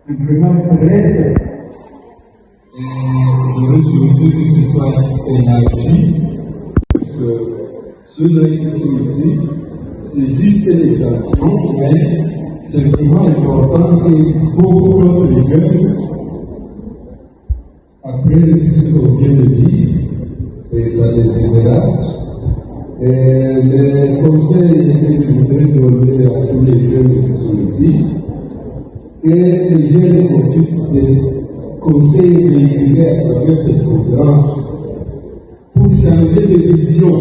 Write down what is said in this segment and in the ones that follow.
C'est vraiment très simple. Et j'aurais souhaité que ce soit élargi, parce que ceux-là qui sont ici, c'est juste les champions, mais c'est vraiment important que beaucoup d'autres jeunes, après tout ce qu'on vient de dire, et ça les aidera, et le conseil que je voudrais donner à tous les jeunes qui sont ici, que les jeunes profitent des conseils véhiculés à travers cette conférence pour changer de vision.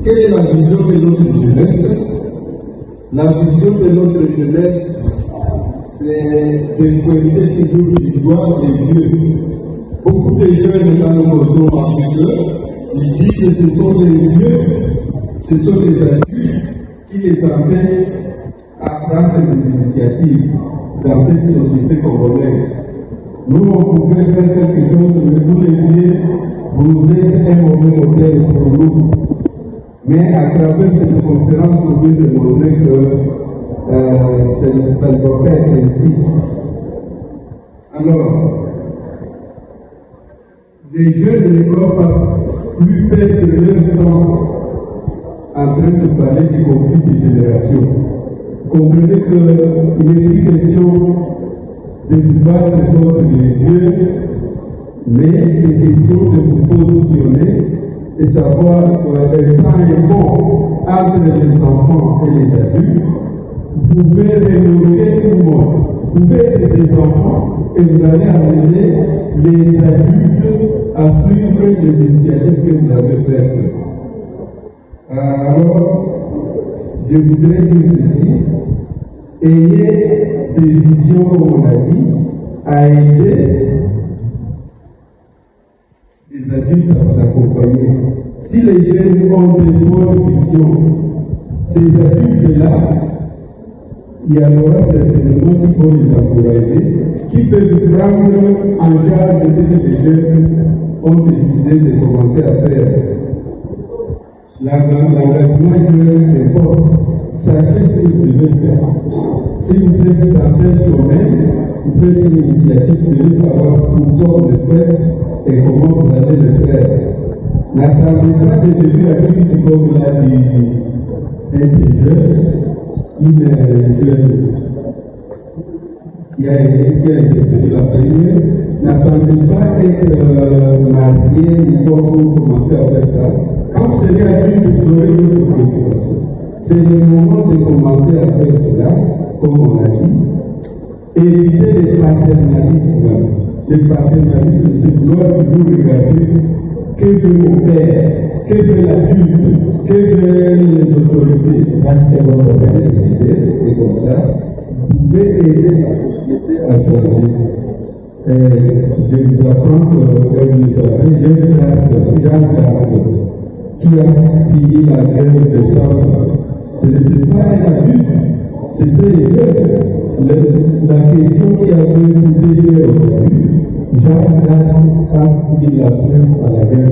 Quelle est la vision de notre jeunesse? La vision de notre jeunesse, c'est de pointer toujours du doigt les vieux. Beaucoup de jeunes, quand nous causons avec eux, ils disent que ce sont les vieux, ce sont les adultes qui les empêchent à prendre des initiatives dans cette société congolaise. Nous, on pouvait faire quelque chose, mais vous les vieux, vous êtes un mauvais modèle pour nous. Mais à travers cette conférence, on vient de montrer que ça ne doit pas être ainsi. Alors, les jeunes ne doivent pas plus perdre leur temps en train de parler du conflit de génération. Comprenez qu'il n'est plus question de vous battre contre les vieux, mais c'est question de vous positionner et savoir un temps est bon entre les enfants et les adultes. Vous pouvez remorquer tout le monde. Vous pouvez être des enfants et vous allez amener les adultes à suivre les initiatives que vous avez faites. Alors, je voudrais dire ceci. Ayez des visions, comme on a dit, à aider les adultes à vous accompagner. Si les jeunes ont des bonnes visions, ces adultes-là, il y en aura certainement qui vont les encourager, qui peuvent prendre en charge ce que les jeunes ont décidé de commencer à faire. L'engagement jeune importe. Sachez ce que vous devez faire. Si vous êtes dans tel domaine, vous faites une initiative, vous devez savoir pourquoi vous le faites et comment vous allez le faire. N'attendez pas de devenir adulte comme l'a dit un des jeunes, une jeune qui a intervenu la première. N'attendez pas d'être marié pour commencer à faire ça. Quand vous serez adulte, vous aurez d'autres préoccupations. C'est le moment de commencer à faire cela, comme on l'a dit. Éviter les paternalismes. Le paternalisme, c'est vouloir toujours regarder que veut mon père, que veut l'adulte, que veulent les autorités. 20 secondes pour bien décider, et comme ça, vous pouvez aider la société à changer. Je vous apprends que vous savez, Jean d'Arc, qui a fini la guerre de Centre, ce n'était pas un adulte, c'était les jeunes. La question qui avait coûté cher aux adultes, Jean d'Arc a mis la fin à la guerre.